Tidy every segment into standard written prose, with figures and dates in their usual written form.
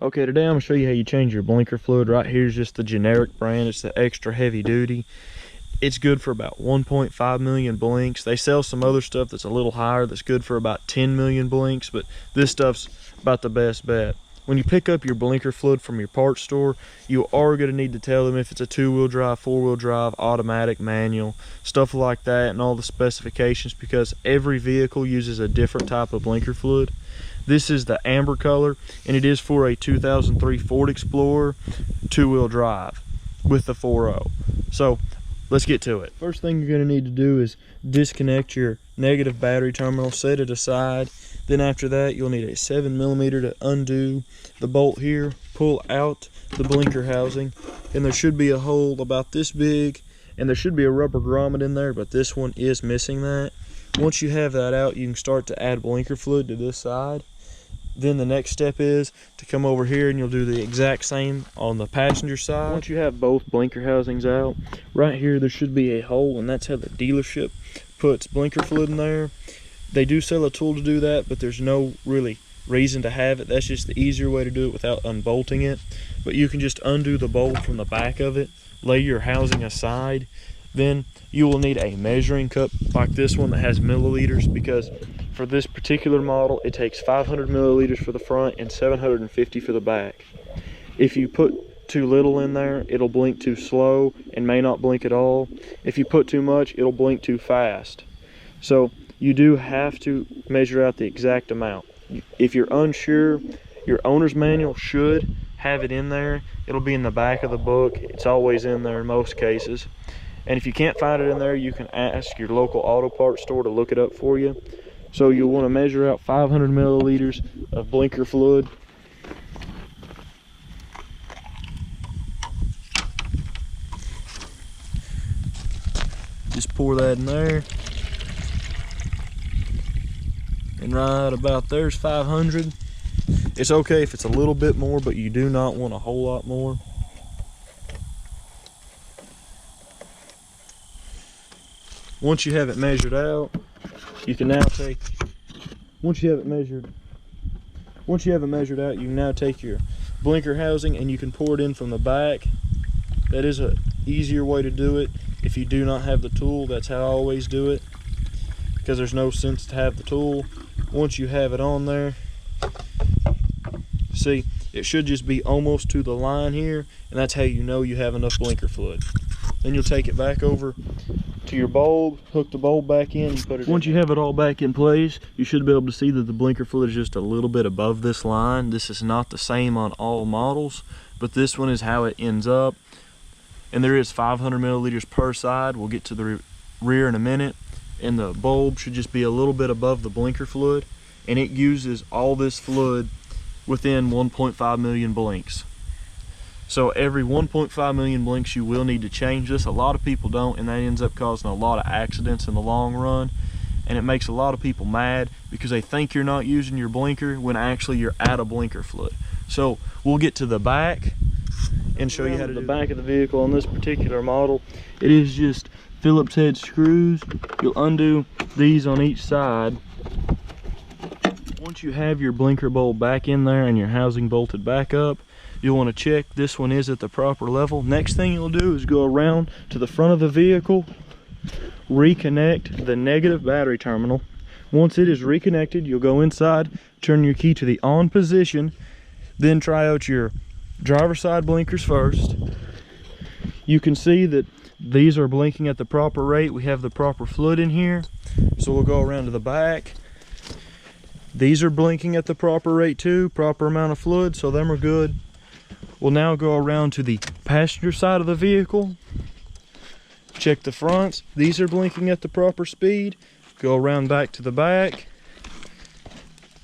Okay, today I'm gonna show you how you change your blinker fluid. Right here is just the generic brand. It's the extra heavy duty. It's good for about 1.5 million blinks. They sell some other stuff that's a little higher that's good for about 10 million blinks, but this stuff's about the best bet. When you pick up your blinker fluid from your parts store, you are going to need to tell them if it's a 2-wheel drive, 4-wheel drive, automatic, manual, stuff like that, and all the specifications, because every vehicle uses a different type of blinker fluid. This is the amber color, and it is for a 2003 Ford Explorer 2-wheel drive with the 4.0. So let's get to it. First thing you're going to need to do is disconnect your negative battery terminal, set it aside. Then after that, you'll need a 7mm to undo the bolt here, pull out the blinker housing, and there should be a hole about this big, and there should be a rubber grommet in there, but this one is missing that. Once you have that out, you can start to add blinker fluid to this side. Then the next step is to come over here and you'll do the exact same on the passenger side. Once you have both blinker housings out, right here there should be a hole, and that's how the dealership puts blinker fluid in there. They do sell a tool to do that, but there's no really reason to have it. That's just the easier way to do it without unbolting it. But you can just undo the bolt from the back of it, lay your housing aside. Then you will need a measuring cup like this one that has milliliters, because for this particular model it takes 500 milliliters for the front and 750 for the back. If you put too little in there, it'll blink too slow and may not blink at all. If you put too much, it'll blink too fast. So you do have to measure out the exact amount. If you're unsure, your owner's manual should have it in there. It'll be in the back of the book. It's always in there in most cases. And if you can't find it in there, you can ask your local auto parts store to look it up for you. So you'll want to measure out 500 milliliters of blinker fluid. Just pour that in there. And right about there's 500. It's okay if it's a little bit more, but you do not want a whole lot more. Once you have it measured out, you can now take, once you have it measured out, you can now take your blinker housing and you can pour it in from the back. That is an easier way to do it. If you do not have the tool, that's how I always do it, because there's no sense to have the tool. Once you have it on there, see, it should just be almost to the line here, and that's how you know you have enough blinker fluid. Then you'll take it back over to your bulb, hook the bulb back in, and put it in. Once you have it all back in place, you should be able to see that the blinker fluid is just a little bit above this line. This is not the same on all models, but this one is how it ends up. And there is 500 milliliters per side. We'll get to the rear in a minute. And the bulb should just be a little bit above the blinker fluid, and it uses all this fluid within 1.5 million blinks. So every 1.5 million blinks you will need to change this. A lot of people don't, and that ends up causing a lot of accidents in the long run, and it makes a lot of people mad because they think you're not using your blinker when actually you're out of blinker fluid. So we'll get to the back and show you how to do the back of the vehicle on this particular model. It is just Phillips head screws. You'll undo these on each side. Once you have your blinker bolt back in there and your housing bolted back up, you'll want to check this one is at the proper level. Next thing you'll do is go around to the front of the vehicle, reconnect the negative battery terminal. Once it is reconnected, you'll go inside, turn your key to the on position, then try out your driver's side blinkers first. You can see that these are blinking at the proper rate. We have the proper fluid in here. So we'll go around to the back. These are blinking at the proper rate too, proper amount of fluid, so them are good. We'll now go around to the passenger side of the vehicle. Check the fronts. These are blinking at the proper speed. Go around back to the back.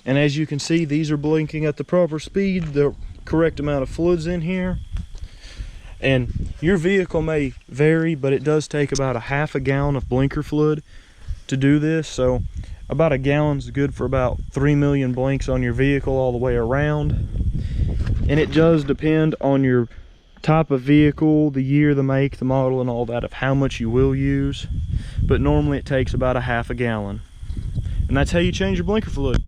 And as you can see, these are blinking at the proper speed. The correct amount of fluids in here. And your vehicle may vary, but it does take about a half a gallon of blinker fluid to do this. So about a gallon's good for about 3 million blinks on your vehicle all the way around. And it does depend on your type of vehicle, the year, the make, the model, and all that of how much you will use. But normally it takes about a half a gallon. And that's how you change your blinker fluid.